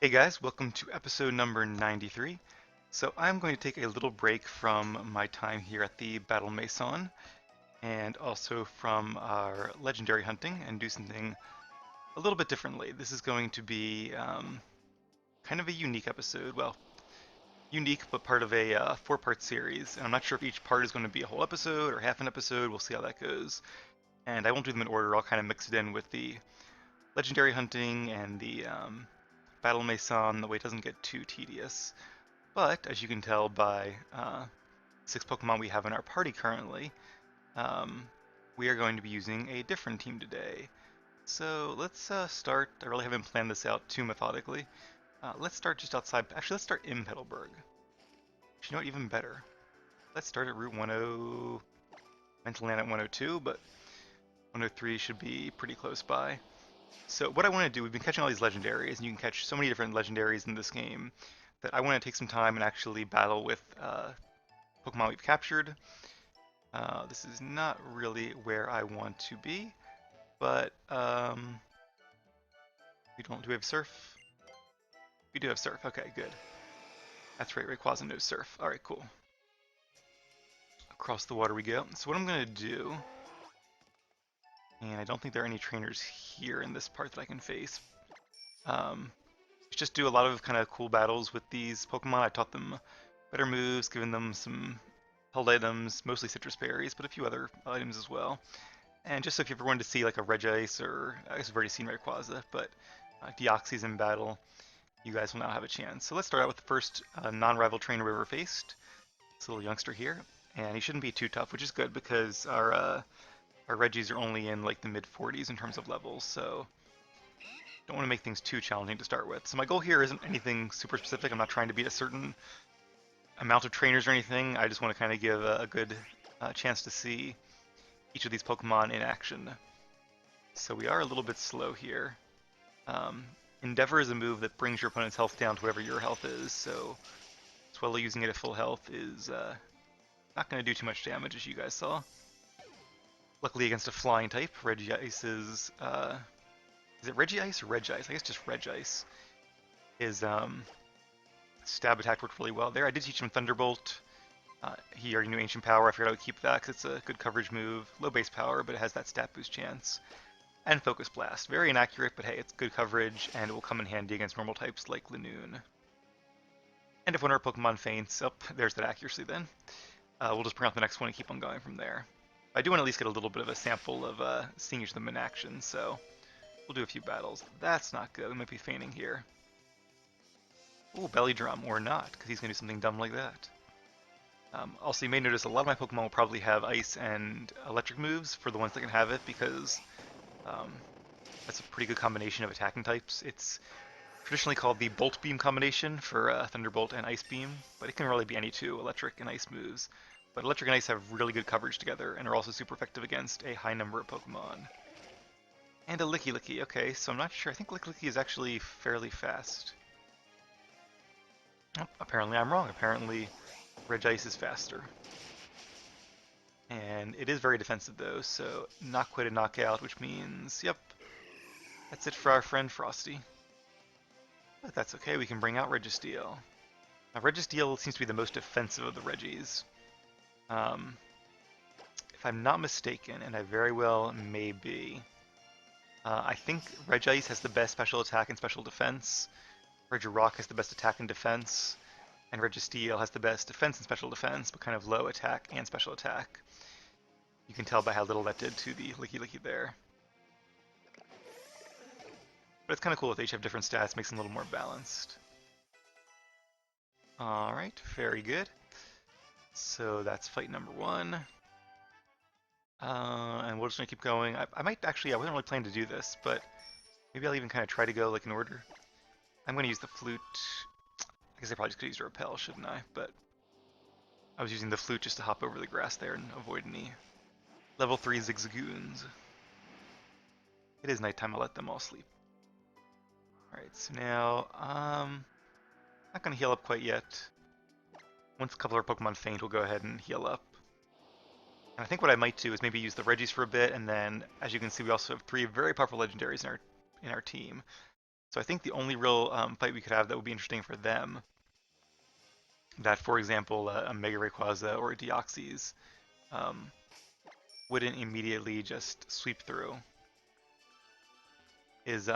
Hey guys, welcome to episode number 93. So I'm going to take a little break from my time here at the Battle Maison and also from our legendary hunting and do something a little bit differently. This is going to be kind of a unique episode. Well, unique, but part of a four-part series. And I'm not sure if each part is going to be a whole episode or half an episode. We'll see how that goes. And I won't do them in order. I'll kind of mix it in with the legendary hunting and the Battle Maison. The way it doesn't get too tedious. But, as you can tell by 6 Pokemon we have in our party currently, um, we are going to be using a different team today. So let's start. I really haven't planned this out too methodically. Let's start just outside. Actually, let's start in Petalburg. You know what? Even better. Let's start at Route 10. Meant to land at 102, but 103 should be pretty close by. So what I want to do, we've been catching all these legendaries, and you can catch so many different legendaries in this game that I want to take some time and actually battle with Pokemon we've captured. This is not really where I want to be, but do we have Surf? We do have Surf. Okay, good. That's right, Rayquaza knows Surf. All right, cool. Across the water we go. So what I'm gonna do, and I don't think there are any trainers here in this part that I can face. Just do a lot of kind of cool battles with these Pokemon. I taught them better moves, given them some held items, mostly citrus berries, but a few other items as well. And just so if you ever wanted to see like a Regice, or I guess we've already seen Rayquaza, but Deoxys in battle, you guys will now have a chance. So let's start out with the first non-rival trainer we ever faced. This little youngster here, and he shouldn't be too tough, which is good because our Regis are only in like the mid 40s in terms of levels, so don't want to make things too challenging to start with. So my goal here isn't anything super specific. I'm not trying to beat a certain amount of trainers or anything. I just want to kind of give a good chance to see each of these Pokemon in action. So we are a little bit slow here. Endeavor is a move that brings your opponent's health down to whatever your health is, so Swellow using it at full health is not going to do too much damage, as you guys saw. Luckily against a flying type, Regice is it Regice or Regice? I guess just Regice. His stab attack worked really well there. I did teach him Thunderbolt. He already knew Ancient Power. I figured I would keep that because it's a good coverage move. Low base power, but it has that stat boost chance. And Focus Blast. Very inaccurate, but hey, it's good coverage, and it will come in handy against normal types like Lanoon. And if one of our Pokemon faints, there's that accuracy then. We'll just bring out the next one and keep on going from there. I do want to at least get a little bit of a sample of seeing each of them in action, so we'll do a few battles. That's not good. We might be feigning here. Ooh, Belly Drum, or not, because he's going to do something dumb like that. Also, you may notice a lot of my Pokemon will probably have Ice and Electric moves for the ones that can have it, because that's a pretty good combination of attacking types. It's traditionally called the Bolt Beam combination for Thunderbolt and Ice Beam, but it can really be any two Electric and Ice moves. But Electric and Ice have really good coverage together, and are also super effective against a high number of Pokemon. And a Licky Licky, okay, so I'm not sure. I think Licky Licky is actually fairly fast. Oh, apparently I'm wrong. Apparently Regice is faster. And it is very defensive though, so not quite a knockout, which means, yep, that's it for our friend Frosty. But that's okay, we can bring out Registeel. Now Registeel seems to be the most defensive of the Regis. If I'm not mistaken, and I very well may be, I think Regice has the best special attack and special defense. Regirock has the best attack and defense. And Registeel has the best defense and special defense, but kind of low attack and special attack. You can tell by how little that did to the Licky Licky there. But it's kind of cool that they each have different stats, makes them a little more balanced. Alright, very good. So that's fight number 1. And we're just going to keep going. I might actually, I wasn't really planning to do this, but maybe I'll even kind of try to go like in order. I'm going to use the Flute. I guess I probably just could use a Repel, shouldn't I? But I was using the Flute just to hop over the grass there and avoid any level 3 Zigzagoons. It is nighttime, I'll let them all sleep. Alright, so now, not going to heal up quite yet. Once a couple of our Pokemon faint, we'll go ahead and heal up. And I think what I might do is maybe use the Regis for a bit, and then, as you can see, we also have 3 very powerful legendaries in our team. So I think the only real fight we could have that would be interesting for them, that for example a Mega Rayquaza or a Deoxys um, wouldn't immediately just sweep through, is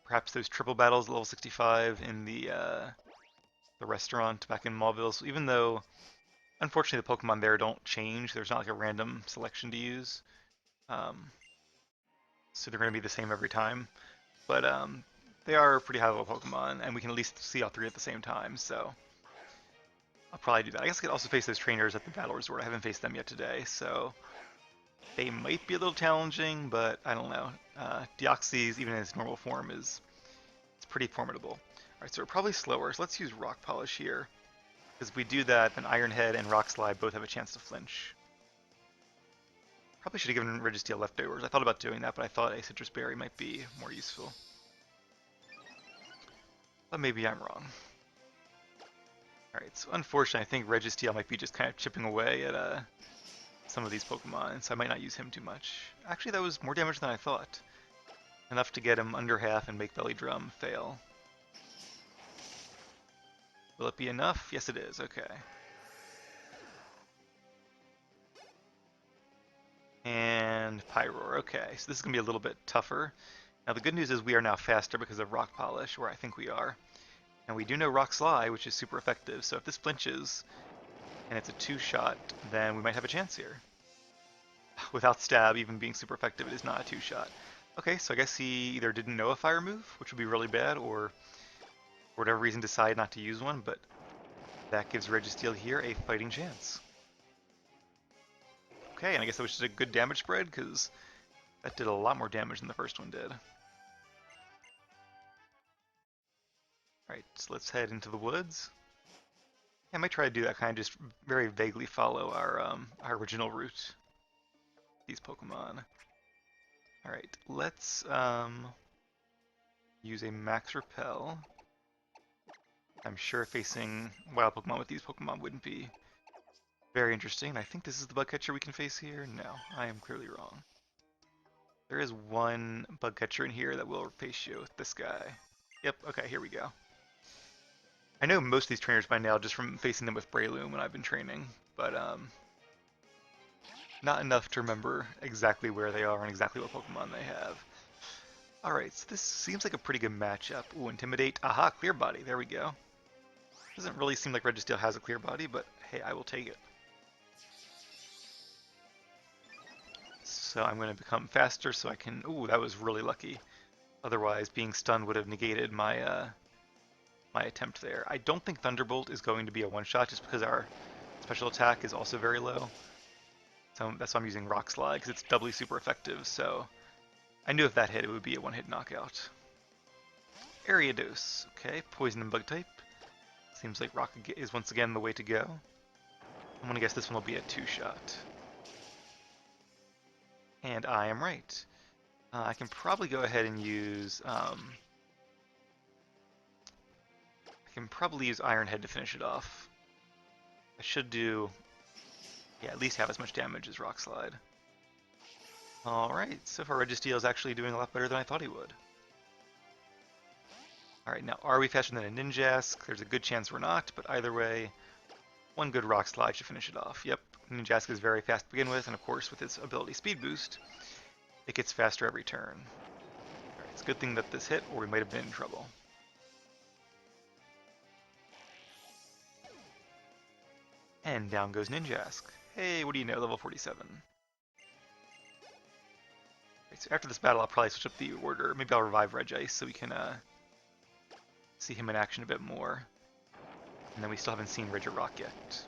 perhaps those triple battles at level 65 in the restaurant back in Mauville. So even though unfortunately the Pokemon there don't change, there's not like a random selection to use. Um, so they're going to be the same every time. But they are pretty high level Pokemon, and we can at least see all three at the same time. So I'll probably do that. I guess I could also face those trainers at the Battle Resort. I haven't faced them yet today, so they might be a little challenging, but I don't know. Deoxys, even in its normal form, it's pretty formidable. All right, so we're probably slower, so let's use Rock Polish here. Because if we do that, then Iron Head and Rock Slide both have a chance to flinch. Probably should have given Registeel leftovers. I thought about doing that, but I thought a Citrus Berry might be more useful. But maybe I'm wrong. Alright, so unfortunately, I think Registeel might be just kind of chipping away at some of these Pokemon, so I might not use him too much. Actually, that was more damage than I thought. Enough to get him under half and make Belly Drum fail. Will it be enough? Yes, it is. Okay. And Pyroar. Okay, so this is going to be a little bit tougher. Now, the good news is we are now faster because of Rock Polish, where I think we are. And we do know Rock Slide, which is super effective, so if this flinches and it's a two-shot, then we might have a chance here. Without Stab even being super effective, it is not a two-shot. Okay, so I guess he either didn't know a fire move, which would be really bad, or for whatever reason decided not to use one, but that gives Registeel here a fighting chance. Okay, and I guess that was just a good damage spread, because that did a lot more damage than the first one did. Alright, so let's head into the woods. I might try to do that, kind of just very vaguely follow our original route. These Pokemon. Alright, let's use a Max Repel. I'm sure facing wild Pokemon with these Pokemon wouldn't be very interesting. I think this is the bug catcher we can face here. No, I am clearly wrong. There is one bug catcher in here that will face you with this guy. Yep, okay, here we go. I know most of these trainers by now just from facing them with Breloom when I've been training, but not enough to remember exactly where they are and exactly what Pokemon they have. Alright, so this seems like a pretty good matchup. Ooh, Intimidate. Aha, Clear Body. There we go. Doesn't really seem like Registeel has a Clear Body, but hey, I will take it. So I'm going to become faster so I can... Ooh, that was really lucky. Otherwise, being stunned would have negated my my attempt there. I don't think Thunderbolt is going to be a one-shot just because our special attack is also very low. So that's why I'm using Rock Slide, because it's doubly super effective, so I knew if that hit, it would be a one-hit knockout. Ariados. Okay, Poison and Bug type. Seems like Rock is once again the way to go. I'm gonna guess this one will be a two-shot. And I am right. I can probably go ahead and use... I can probably use Iron Head to finish it off. I should do... Yeah, at least have as much damage as Rock Slide. Alright, so far Registeel is actually doing a lot better than I thought he would. Alright, now are we faster than a Ninjask? There's a good chance we're not, but either way, one good Rock Slide should finish it off. Yep, Ninjask is very fast to begin with, and of course with its ability Speed Boost, it gets faster every turn. Alright, it's a good thing that this hit, or we might have been in trouble. And down goes Ninjask. Hey, what do you know, level 47. Right, so after this battle, I'll probably switch up the order. Maybe I'll revive Regice so we can see him in action a bit more. And then we still haven't seen Regirock yet.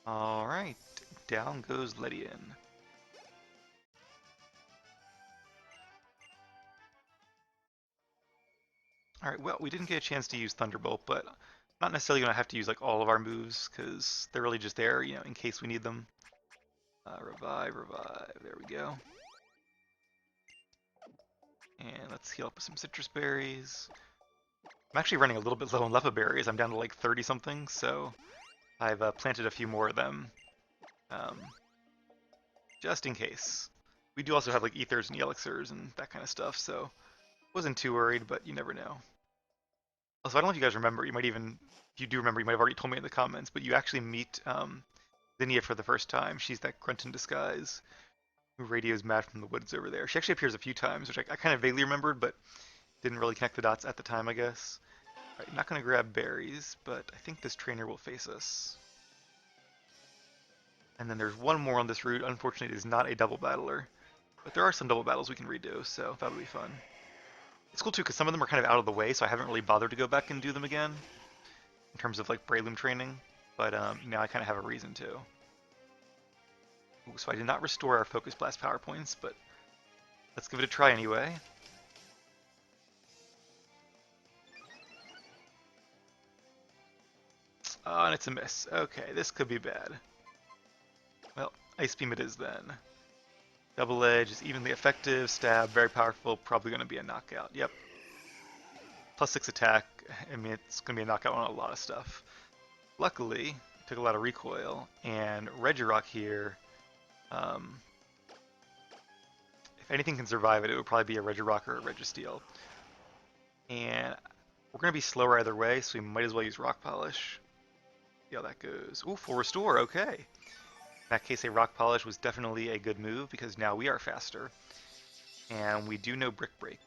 Alright, down goes Ledian. Alright, well, we didn't get a chance to use Thunderbolt, but not necessarily going to have to use like all of our moves, because they're really just there, you know, in case we need them. Revive, there we go. And let's heal up with some Citrus Berries. I'm actually running a little bit low on Lepa Berries, I'm down to like 30 something, so I've planted a few more of them. Just in case. We do also have like ethers and elixirs and that kind of stuff, so wasn't too worried, but you never know. Also, I don't know if you guys remember, you might even, if you do remember, you might have already told me in the comments, but you actually meet Zinnia for the first time. She's that grunt in disguise who radios Matt from the woods over there. She actually appears a few times, which I kind of vaguely remembered, but didn't really connect the dots at the time, I guess. Alright, not going to grab berries, but I think this trainer will face us. And then there's one more on this route. Unfortunately, it is not a double battler, but there are some double battles we can redo, so that'll be fun. It's cool too, because some of them are kind of out of the way, so I haven't really bothered to go back and do them again, in terms of like Breloom training, but now I kind of have a reason to. Ooh, so I did not restore our Focus Blast power points, but let's give it a try anyway. Oh, and it's a miss. Okay, this could be bad. Well, Ice Beam it is then. Double Edge is evenly effective, stab, very powerful, probably going to be a knockout. Yep. +6 attack, I mean, it's going to be a knockout on a lot of stuff. Luckily, it took a lot of recoil, and Regirock here, if anything can survive it, it would probably be a Regirock or a Registeel. And we're going to be slower either way, so we might as well use Rock Polish. See how that goes. Ooh, full restore, okay. In that case, a Rock Polish was definitely a good move, because now we are faster. And we do know Brick Break.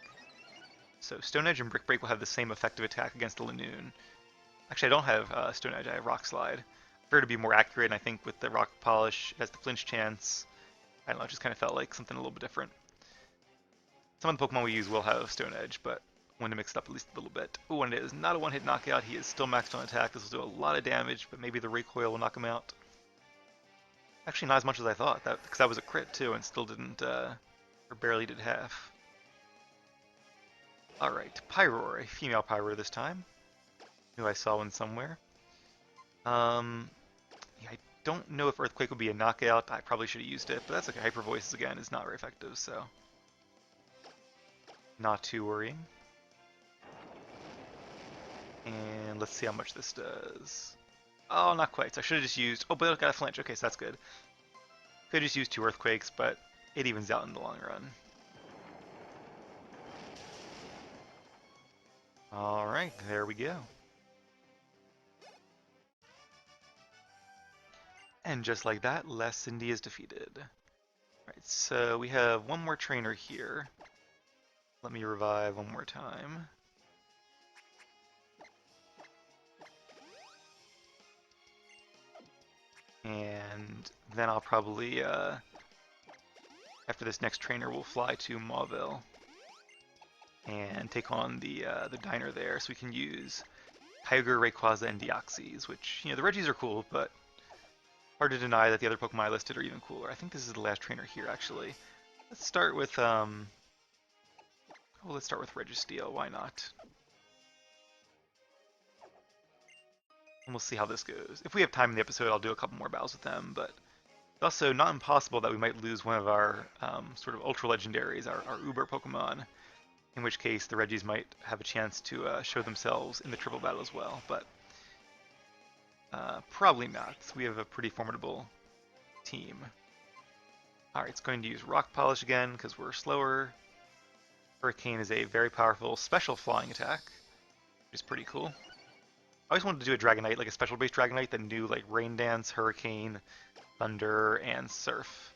So Stone Edge and Brick Break will have the same effective attack against the Linoon. Actually, I don't have Stone Edge, I have Rock Slide. I prefer to be more accurate, and I think with the Rock Polish, it has the flinch chance. I don't know, it just kind of felt like something a little bit different. Some of the Pokemon we use will have Stone Edge, but I wanted to mix it up at least a little bit. Ooh, and it is not a one-hit knockout. He is still maxed on attack. This will do a lot of damage, but maybe the recoil will knock him out. Actually, not as much as I thought, because that was a crit too, and still didn't, or barely did half. Alright, Pyroar, a female Pyroar this time. Who I saw one somewhere. Yeah, I don't know if Earthquake would be a knockout. I probably should have used it, but that's okay. Hyper Voice, again, is not very effective, so not too worrying. And let's see how much this does. Oh, not quite. So I should have just used... Oh, but it got a flinch. Okay, so that's good. Could have just used 2 Earthquakes, but it evens out in the long run. Alright, there we go. And just like that, Last Cindy is defeated. Alright, so we have one more trainer here. Let me revive one more time. And then I'll probably, after this next trainer, we'll fly to Mauville and take on the diner there, so we can use Kyogre, Rayquaza, and Deoxys, which, you know, the Regis are cool, but hard to deny that the other Pokemon I listed are even cooler. I think this is the last trainer here, actually. Let's start with, let's start with Registeel, why not? And we'll see how this goes. If we have time in the episode, I'll do a couple more battles with them, but it's also not impossible that we might lose one of our sort of ultra legendaries, our Uber Pokemon, in which case the Regis might have a chance to show themselves in the triple battle as well, but probably not. We have a pretty formidable team. Alright, it's going to use Rock Polish again because we're slower. Hurricane is a very powerful special flying attack, which is pretty cool. I always wanted to do a Dragonite, like a special base Dragonite that knew like Rain Dance, Hurricane, Thunder, and Surf.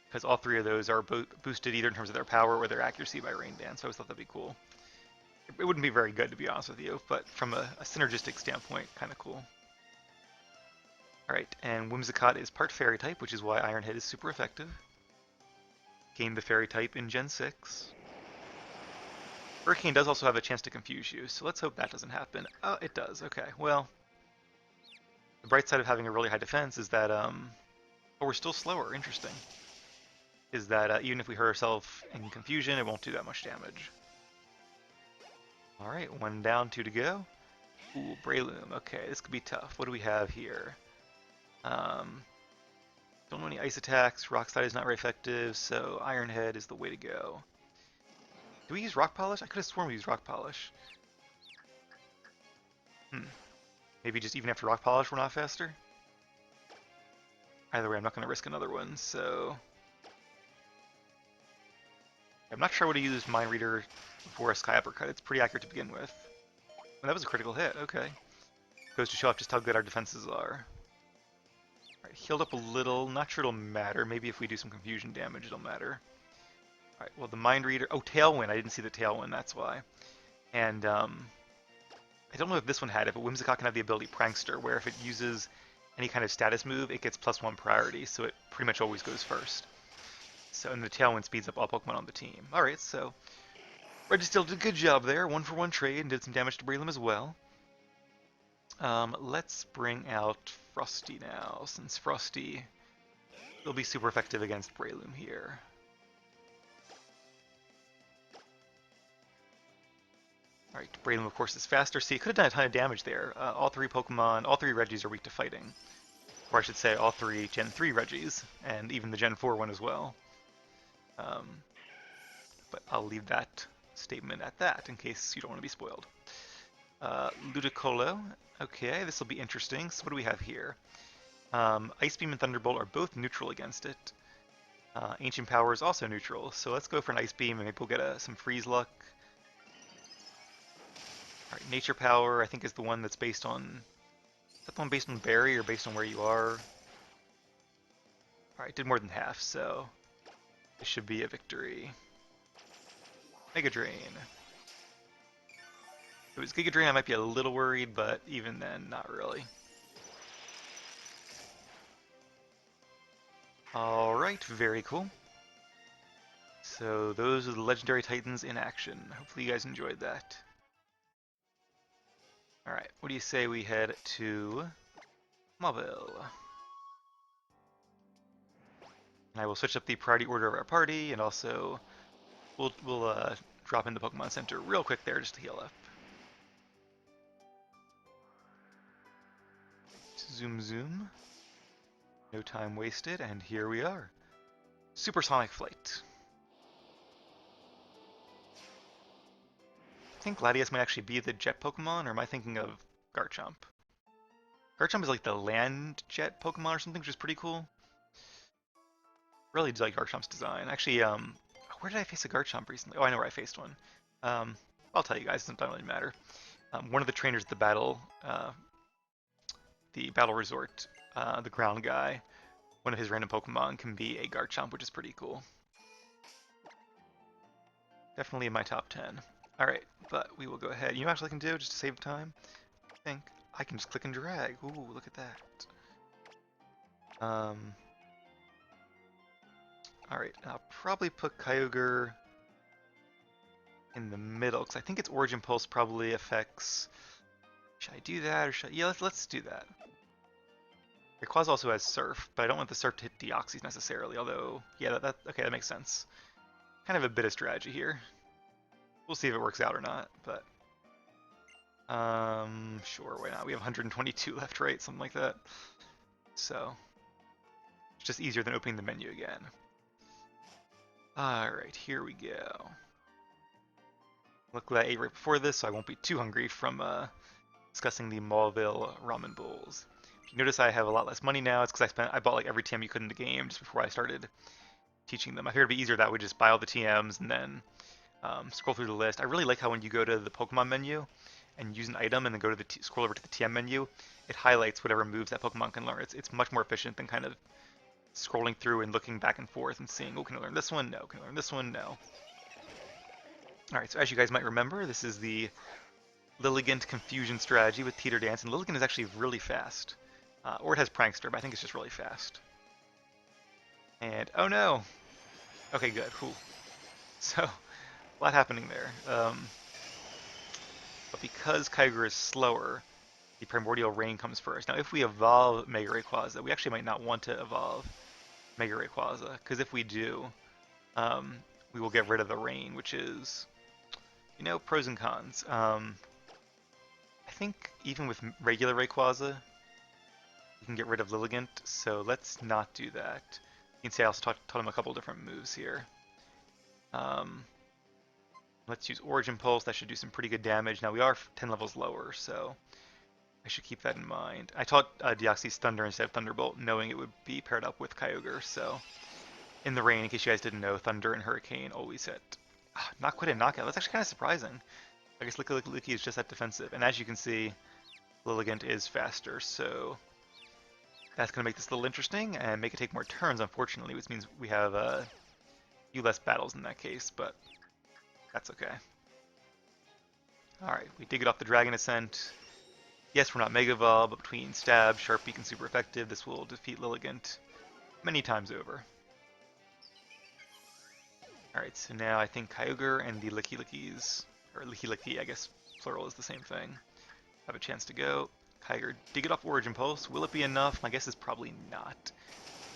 Because all 3 of those are boosted either in terms of their power or their accuracy by Rain Dance, so I always thought that'd be cool. It wouldn't be very good, to be honest with you, but from a synergistic standpoint, kind of cool. Alright, and Whimsicott is part Fairy type, which is why Iron Head is super effective. Gained the Fairy type in Gen 6. Hurricane does also have a chance to confuse you, so let's hope that doesn't happen. Oh, it does. Okay, well, the bright side of having a really high defense is that, oh, we're still slower. Interesting. Is that even if we hurt ourselves in confusion, it won't do that much damage. Alright, 1 down, 2 to go. Ooh, Breloom. Okay, this could be tough. What do we have here? Don't know any ice attacks. Rock Slide is not very effective, so Iron Head is the way to go. Do we use Rock Polish? I could have sworn we used Rock Polish. Maybe just even after Rock Polish we're not faster? Either way, I'm not going to risk another one, so... I'm not sure I would have used Mind Reader before a Sky Uppercut. It's pretty accurate to begin with. Well, that was a critical hit, okay. Goes to show off just how good our defenses are. Alright, healed up a little. Not sure it'll matter. Maybe if we do some confusion damage, it'll matter. Alright, well, the Mind Reader... Oh, Tailwind. I didn't see the Tailwind, that's why. And, I don't know if this one had it, but Whimsicott can have the ability Prankster, where if it uses any kind of status move, it gets +1 priority, so it pretty much always goes first. So, and the Tailwind speeds up all Pokemon on the team. Alright, so Registeel did a good job there, 1-for-1 trade, and did some damage to Breloom as well. Let's bring out Frosty now, since Frosty will be super effective against Breloom here. Alright, Breloom of course is faster. See, it could have done a ton of damage there. All three Regis are weak to fighting. Or I should say all three Gen 3 Regis, and even the Gen 4 one as well. But I'll leave that statement at that, in case you don't want to be spoiled. Ludicolo. Okay, this will be interesting. So what do we have here? Ice Beam and Thunderbolt are both neutral against it. Ancient Power is also neutral, so let's go for an Ice Beam and maybe we'll get some Freeze luck. Alright, Nature Power I think is the one that's based on... Is that the one based on Berry or based on where you are? Alright, did more than half, so this should be a victory. Mega Drain. If it was Giga Drain I might be a little worried, but even then, not really. Alright, very cool. So those are the Legendary Titans in action. Hopefully you guys enjoyed that. Alright, what do you say we head to Mauville? And I will switch up the priority order of our party, and also we'll drop into Pokemon Center real quick there just to heal up. Zoom zoom. No time wasted, and here we are. Supersonic Flight. I think Gladius might actually be the jet Pokemon, or am I thinking of Garchomp? Garchomp is like the land jet Pokemon or something, which is pretty cool. Really do like Garchomp's design. Actually, where did I face a Garchomp recently? Oh, I know where I faced one. I'll tell you guys, it doesn't really matter. One of the trainers at the battle resort, the ground guy, one of his random Pokemon can be a Garchomp, which is pretty cool. Definitely in my top 10. Alright, but we will go ahead. You know what else I can do just to save time? I think I can just click and drag. Ooh, look at that. Alright, I'll probably put Kyogre in the middle, because I think its Origin Pulse probably affects... Should I do that, or should I... Yeah, let's do that. Rayquaza also has Surf, but I don't want the Surf to hit Deoxys necessarily, although... Yeah, okay, that makes sense. Kind of a bit of strategy here. We'll see if it works out or not, but... Sure, why not? We have 122 left, right? Something like that. So... It's just easier than opening the menu again. Alright, here we go. Luckily I ate right before this, so I won't be too hungry from discussing the Mauville Ramen Bowls. If you notice I have a lot less money now, it's because I bought like every TM you could in the game just before I started teaching them. I figured it'd be easier that way, just buy all the TMs and then scroll through the list. I really like how when you go to the Pokemon menu and use an item and then go to scroll over to the TM menu, it highlights whatever moves that Pokemon can learn. It's much more efficient than kind of scrolling through and looking back and forth and seeing, oh, can I learn this one? No. Can I learn this one? No. Alright, so as you guys might remember, this is the Lilligant Confusion strategy with Teeter Dance, and Lilligant is actually really fast. Or it has Prankster, but I think it's just really fast. And, oh no! Okay, good, cool. So, a lot happening there. But because Kyogre is slower, the Primordial Rain comes first. Now, if we evolve Mega Rayquaza, we actually might not want to evolve Mega Rayquaza, because if we do, we will get rid of the Rain, which is, you know, pros and cons. I think even with regular Rayquaza, we can get rid of Lilligant, so let's not do that. You can see I also taught him a couple different moves here. Let's use Origin Pulse, that should do some pretty good damage. Now we are 10 levels lower, so I should keep that in mind. I taught Deoxys Thunder instead of Thunderbolt, knowing it would be paired up with Kyogre, so... In the rain, in case you guys didn't know, Thunder and Hurricane always hit. Not quite a knockout. That's actually kind of surprising. I guess Licky is just that defensive. And as you can see, Lilligant is faster, so... That's going to make this a little interesting and make it take more turns, unfortunately, which means we have a few less battles in that case, but that's okay. Alright, we dig it off the Dragon Ascent. Yes, we're not Mega Evolved, but between Stab, Sharp Beak, and Super Effective, this will defeat Lilligant many times over. Alright, so now I think Kyogre and the Lickys, or Licky, I guess plural is the same thing, have a chance to go. Kyogre, dig it off Origin Pulse. Will it be enough? My guess is probably not.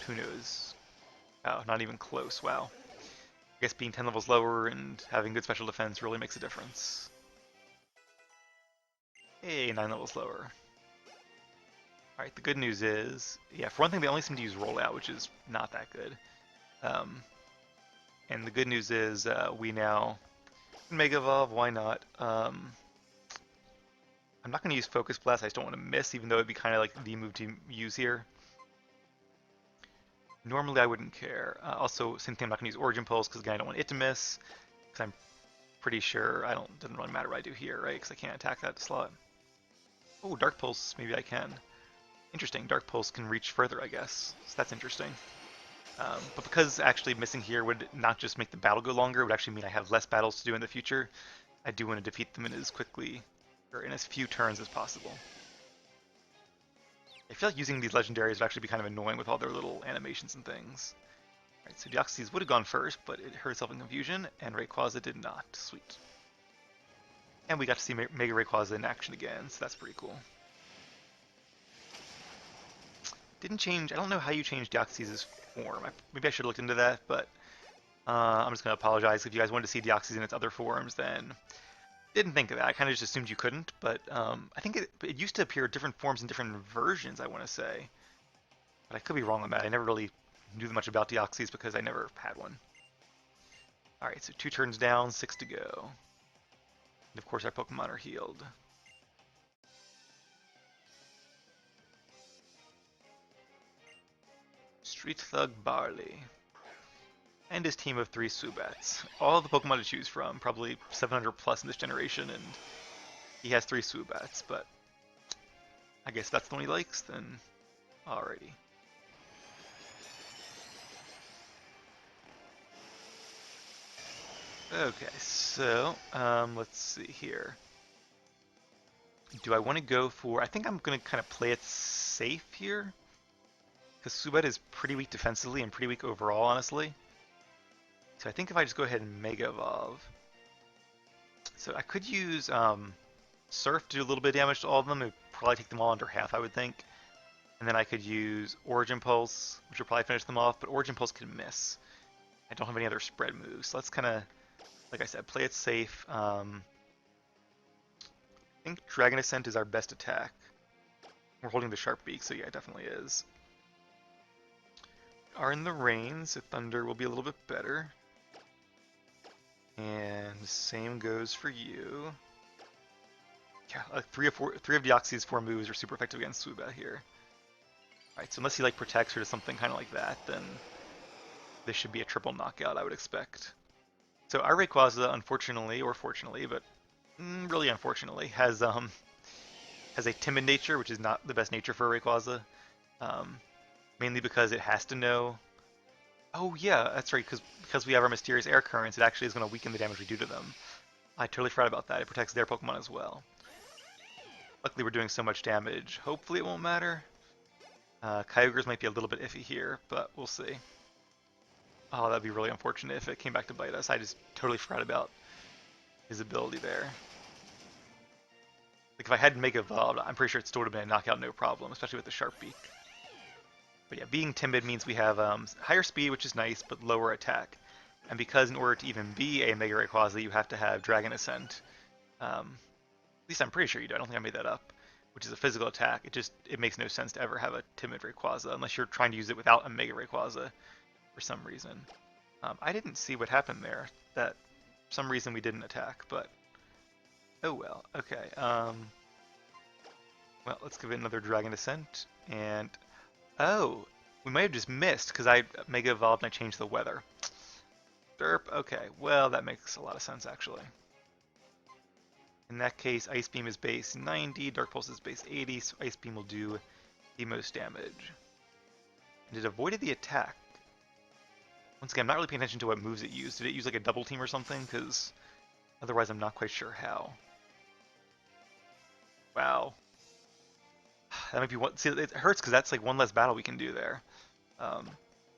Who knows? Oh, not even close. Wow. I guess being 10 levels lower and having good special defense really makes a difference. Hey, 9 levels lower. Alright, the good news is, yeah, for one thing, they only seem to use Rollout, which is not that good. And the good news is we now Mega Evolve, why not? I'm not going to use Focus Blast, I just don't want to miss, even though it'd be kind of like the move to use here. Normally I wouldn't care. Also, same thing, I'm not going to use Origin Pulse, because again, I don't want it to miss. Because I'm pretty sure doesn't really matter what I do here, right? Because I can't attack that slot. Oh, Dark Pulse, maybe I can. Interesting, Dark Pulse can reach further, I guess. So that's interesting. But because actually missing here would not just make the battle go longer, it would actually mean I have less battles to do in the future. I do want to defeat them in as quickly, or in as few turns as possible. I feel like using these legendaries would actually be kind of annoying with all their little animations and things. Alright, so Deoxys would have gone first, but it hurt itself in confusion, and Rayquaza did not. Sweet. And we got to see Mega Rayquaza in action again, so that's pretty cool. Didn't change, I don't know how you changed Deoxys' form. Maybe I should have looked into that, but I'm just going to apologize. If you guys wanted to see Deoxys in its other forms, then didn't think of that. I kind of just assumed you couldn't, but I think it used to appear different forms in different versions, I want to say. But I could be wrong on that. I never really knew much about Deoxys because I never had one. Alright, so 2 turns down, 6 to go. And of course our Pokemon are healed. Street Thug Barley. And his team of 3 Subats. All the Pokemon to choose from, probably 700 plus in this generation, and he has 3 Subats, but I guess that's the one he likes, then alrighty. Okay, so let's see here. Do I want to go for... I think I'm going to kind of play it safe here. Because Subat is pretty weak defensively and pretty weak overall, honestly. So I think if I just go ahead and Mega Evolve... So I could use Surf to do a little bit of damage to all of them. It would probably take them all under half, I would think. And then I could use Origin Pulse, which would probably finish them off, but Origin Pulse can miss. I don't have any other spread moves, so let's kind of, like I said, play it safe. I think Dragon Ascent is our best attack. We're holding the Sharp Beak, so yeah, it definitely is. Are in the rain, so Thunder will be a little bit better. And same goes for you. Yeah, 3 of Deoxys' 4 moves are super effective against Subat here. Alright, so unless he like protects her to something kind of like that, then this should be a triple knockout, I would expect. So our Rayquaza, unfortunately, or fortunately, but really unfortunately, has a timid nature, which is not the best nature for a Rayquaza. Mainly because it has to know... Oh yeah, that's right, because we have our Mysterious Air Currents, it actually is going to weaken the damage we do to them. I totally forgot about that. It protects their Pokemon as well. Luckily we're doing so much damage. Hopefully it won't matter. Kyogre's might be a little bit iffy here, but we'll see. Oh, that'd be really unfortunate if it came back to bite us. I just totally forgot about his ability there. Like if I hadn't Mega Evolved, I'm pretty sure it still would have been a knockout no problem, especially with the Sharp Beak. But yeah, being timid means we have higher speed, which is nice, but lower attack. And because in order to even be a Mega Rayquaza, you have to have Dragon Ascent. At least I'm pretty sure you do. I don't think I made that up. Which is a physical attack. It makes no sense to ever have a timid Rayquaza unless you're trying to use it without a Mega Rayquaza for some reason. I didn't see what happened there. That for some reason we didn't attack, but oh well. Okay. Well, let's give it another Dragon Descent. And, oh, we might have just missed because I Mega Evolved and I changed the weather. Derp, okay. Well, that makes a lot of sense, actually. In that case, Ice Beam is base 90, Dark Pulse is base 80, so Ice Beam will do the most damage. And it avoided the attack. Once again, I'm not really paying attention to what moves it used. Did it use like a double team or something? Because otherwise I'm not quite sure how. Wow. That might be one. See, it hurts because that's like one less battle we can do there. Um,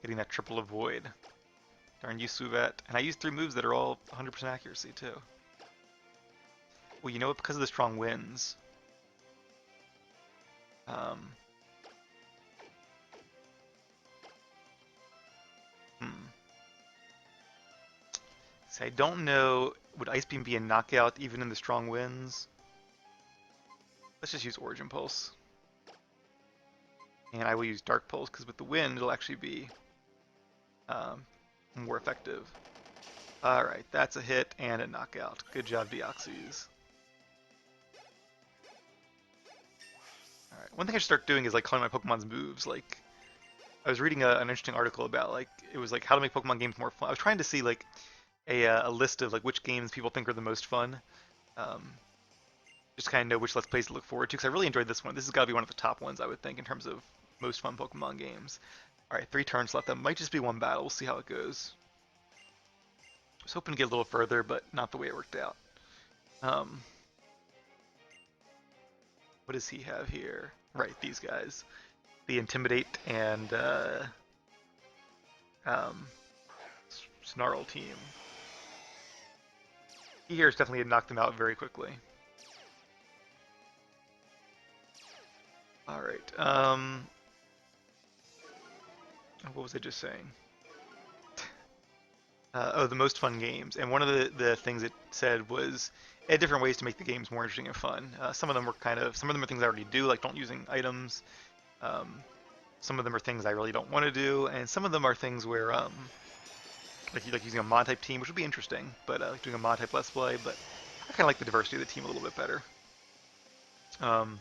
Getting that triple avoid. Darn you, Suvet. And I used 3 moves that are all 100% accuracy too. Well, you know what? Because of the strong winds. Um, hmm. See, I don't know. Would Ice Beam be a knockout even in the strong winds? Let's just use Origin Pulse. And I will use Dark Pulse because with the wind it'll actually be um, more effective. Alright, that's a hit and a knockout. Good job, Deoxys. Alright, one thing I should start doing is like calling my Pokemon's moves. Like, I was reading an interesting article about like, it was like how to make Pokemon games more fun. I was trying to see like a list of like which games people think are the most fun. Um, just kind of know which Let's Plays to look forward to because I really enjoyed this one. This has got to be one of the top ones I would think in terms of most fun Pokemon games. Alright, 3 turns left. That might just be one battle. We'll see how it goes. I was hoping to get a little further, but not the way it worked out. Um, what does he have here? Right, these guys. The Intimidate and um, Snarl team. He here is definitely knocked them out very quickly. Alright, what was I just saying? Oh, the most fun games. And one of the things it said was add different ways to make the games more interesting and fun. Some of them were some of them are things I already do, like don't using items. Um, some of them are things I really don't want to do, and some of them are things where, like using a mod type team, which would be interesting, but like doing a mod type let's play. But I kind of like the diversity of the team a little bit better. Um,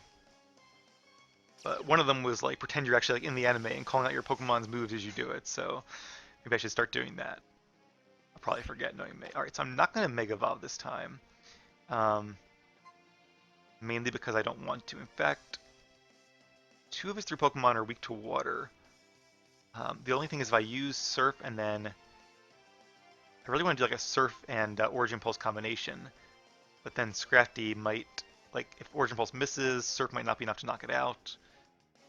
but one of them was like pretend you're actually like in the anime and calling out your Pokemon's moves as you do it. So maybe I should start doing that. I'll probably forget knowing me. All right, so I'm not going to Mega Evolve this time, um, mainly because I don't want to. In fact, 2 of his 3 Pokemon are weak to water. The only thing is if I use Surf and then I really want to do like a Surf and Origin Pulse combination, but then Scrafty might, like if Origin Pulse misses, Surf might not be enough to knock it out.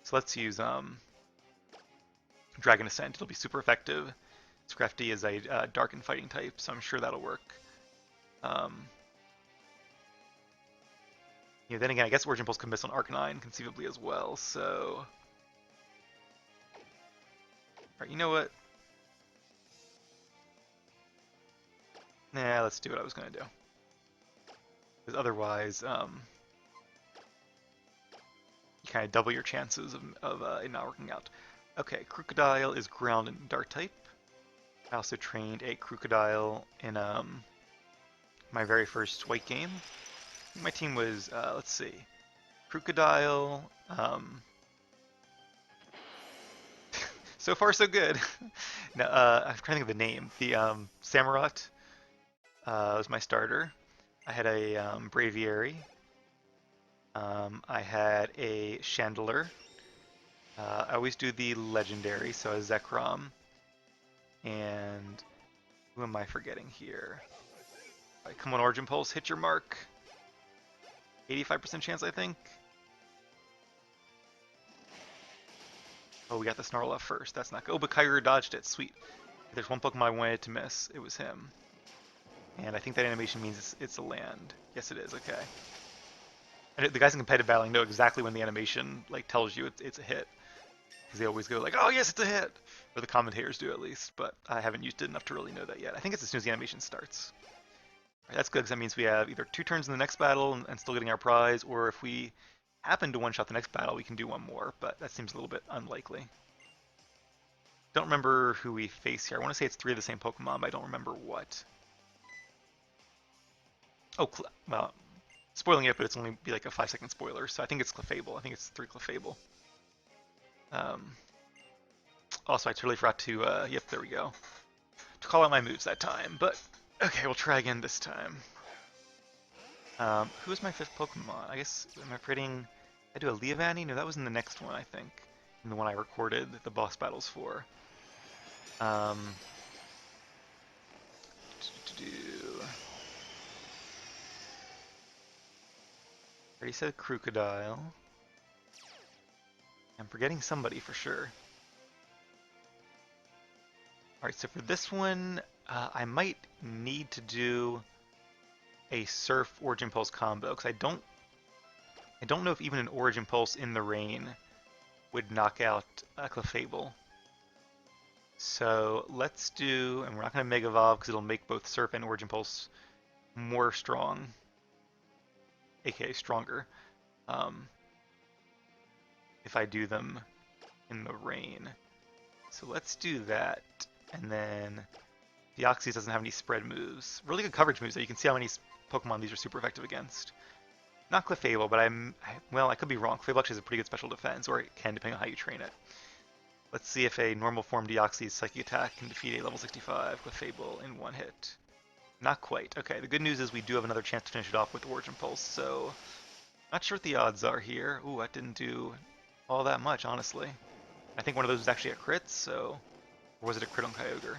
So let's use Dragon Ascent. It'll be super effective. Scrafty is a Dark and Fighting type, so I'm sure that'll work. Um, then again, I guess Origin Pulse could miss on Arcanine conceivably as well, so... Alright, you know what? Nah, let's do what I was going to do. Because otherwise, you kind of double your chances of it not working out. Okay, Crocodile is ground and Dark type. I also trained a Crocodile in my very first white game. My team was, let's see, Crocodile. So far, so good. No, I'm trying to think of the name. The Samurott was my starter. I had a Braviary. I had a Chandler. I always do the legendary, so a Zekrom. And who am I forgetting here? Right, come on, Origin Pulse, hit your mark. 85% chance, I think. Oh, we got the Snarl off first. That's not good. Oh, but Kyogre dodged it. Sweet. If there's one Pokemon I wanted to miss, it was him. And I think that animation means it's a land. Yes, it is. Okay. And the guys in competitive battling know exactly when the animation like tells you it's a hit. Because they always go like, oh yes, it's a hit. Or the commentators do at least, but I haven't used it enough to really know that yet. I think it's as soon as the animation starts. Right, that's good because that means we have either 2 turns in the next battle and still getting our prize, or if we happen to one-shot the next battle, we can do one more, but that seems a little bit unlikely. Don't remember who we face here. I want to say it's 3 of the same Pokemon, but I don't remember what. Oh, well, spoiling it, but it's only be like a 5-second spoiler. So I think it's Clefable. I think it's 3 Clefable. Um, Also, I totally forgot to, yep, there we go, to call out my moves that time. But okay, we'll try again this time. Who is my 5th Pokemon? I guess, am I predicting, I do a Leavanny? No, that was in the next one, I think. In the one I recorded the boss battles for. Um, already said Crocodile. I'm forgetting somebody for sure. Alright, so for this one, I might need to do a Surf Origin Pulse combo, because I don't know if even an Origin Pulse in the rain would knock out a Clefable. So let's do, and we're not going to Mega Evolve because it'll make both Surf and Origin Pulse more strong, aka stronger, um, if I do them in the rain. So let's do that, and then Deoxys doesn't have any spread moves. Really good coverage moves, though. You can see how many Pokemon these are super effective against. Not Clefable, but well, I could be wrong. Clefable actually has a pretty good special defense, or it can, depending on how you train it. Let's see if a normal form Deoxys Psychic Attack can defeat a level 65 Clefable in one hit. Not quite. Okay, the good news is we do have another chance to finish it off with Origin Pulse, so not sure what the odds are here. Ooh, that didn't do all that much, honestly. I think one of those was actually a crit, so... Or was it a crit on Kyogre?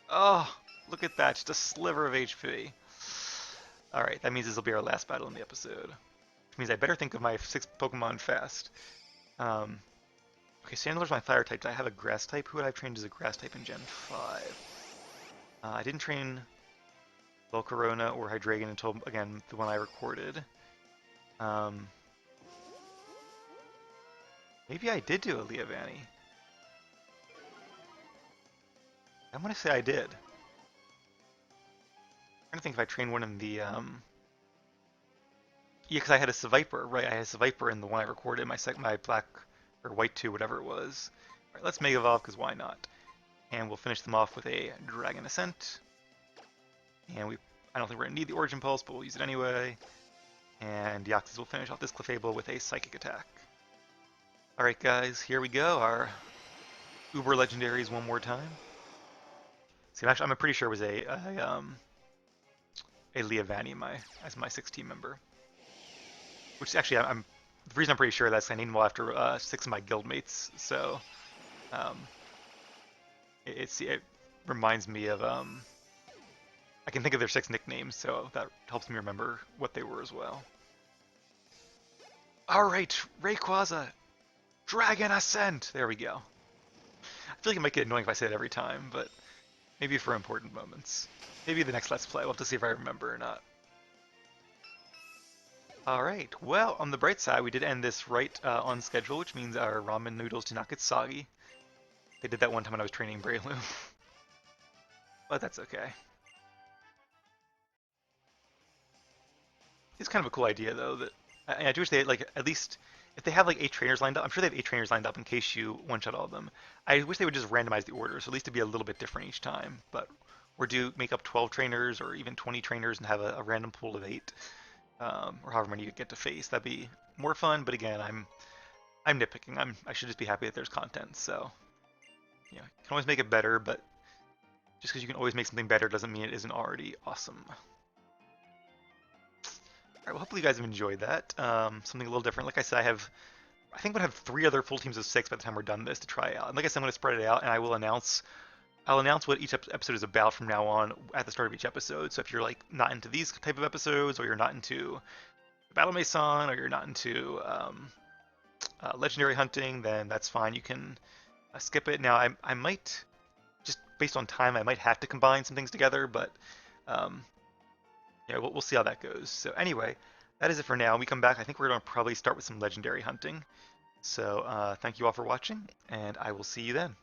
Oh, look at that, just a sliver of HP. Alright, that means this will be our last battle in the episode. Which means I better think of my 6 Pokemon fast. Okay, Sandler's my fire type. I have a grass type. Who would I have trained as a grass type in Gen 5? I didn't train Volcarona or Hydreigon until, again, the one I recorded. Maybe I did do a Leavanny. I'm going to say I did. I'm trying to think if I trained one in the, yeah, because I had a Seviper, right? I had a Seviper in the one I recorded, my black, or white 2, whatever it was. Alright, let's Mega Evolve, because why not? And we'll finish them off with a Dragon Ascent. And I don't think we're going to need the Origin Pulse, but we'll use it anyway. And Deoxys will finish off this Clefable with a Psychic Attack. Alright guys, here we go, our Uber Legendaries one more time. See, actually, I'm pretty sure it was a Leavanny as my 6 team member. Which actually, the reason I'm pretty sure that's I named them all after 6 of my guildmates, so it reminds me of I can think of their 6 nicknames, so that helps me remember what they were as well. Alright, Rayquaza, Dragon Ascent! There we go. I feel like it might get annoying if I say it every time, but maybe for important moments. Maybe the next Let's Play, we'll have to see if I remember or not. Alright, well, on the bright side, we did end this right on schedule, which means our ramen noodles do not get soggy. They did that one time when I was training Breloom. But that's okay. It's kind of a cool idea, though, that I do wish they had, like, at least, if they have, like, 8 trainers lined up, I'm sure they have 8 trainers lined up in case you one-shot all of them. I wish they would just randomize the order, so at least it'd be a little bit different each time, but, or do make up 12 trainers, or even 20 trainers and have a random pool of 8. Or however many you get to face. That'd be more fun. But again, I'm nitpicking. I should just be happy that there's content. So you can always make it better, but just because you can always make something better doesn't mean it isn't already awesome. All right. Well, hopefully you guys have enjoyed that. Something a little different. Like I said, I think I'm gonna have 3 other full teams of 6 by the time we're done this to try out. And like I said, I'm gonna spread it out, and I'll announce what each episode is about from now on at the start of each episode. So if you're like not into these type of episodes, or you're not into Battle Mason, or you're not into legendary hunting, then that's fine. You can skip it. Now, I might, just based on time, I might have to combine some things together, but yeah, we'll see how that goes. So anyway, that is it for now. When we come back, I think we're going to probably start with some legendary hunting. So thank you all for watching, and I will see you then.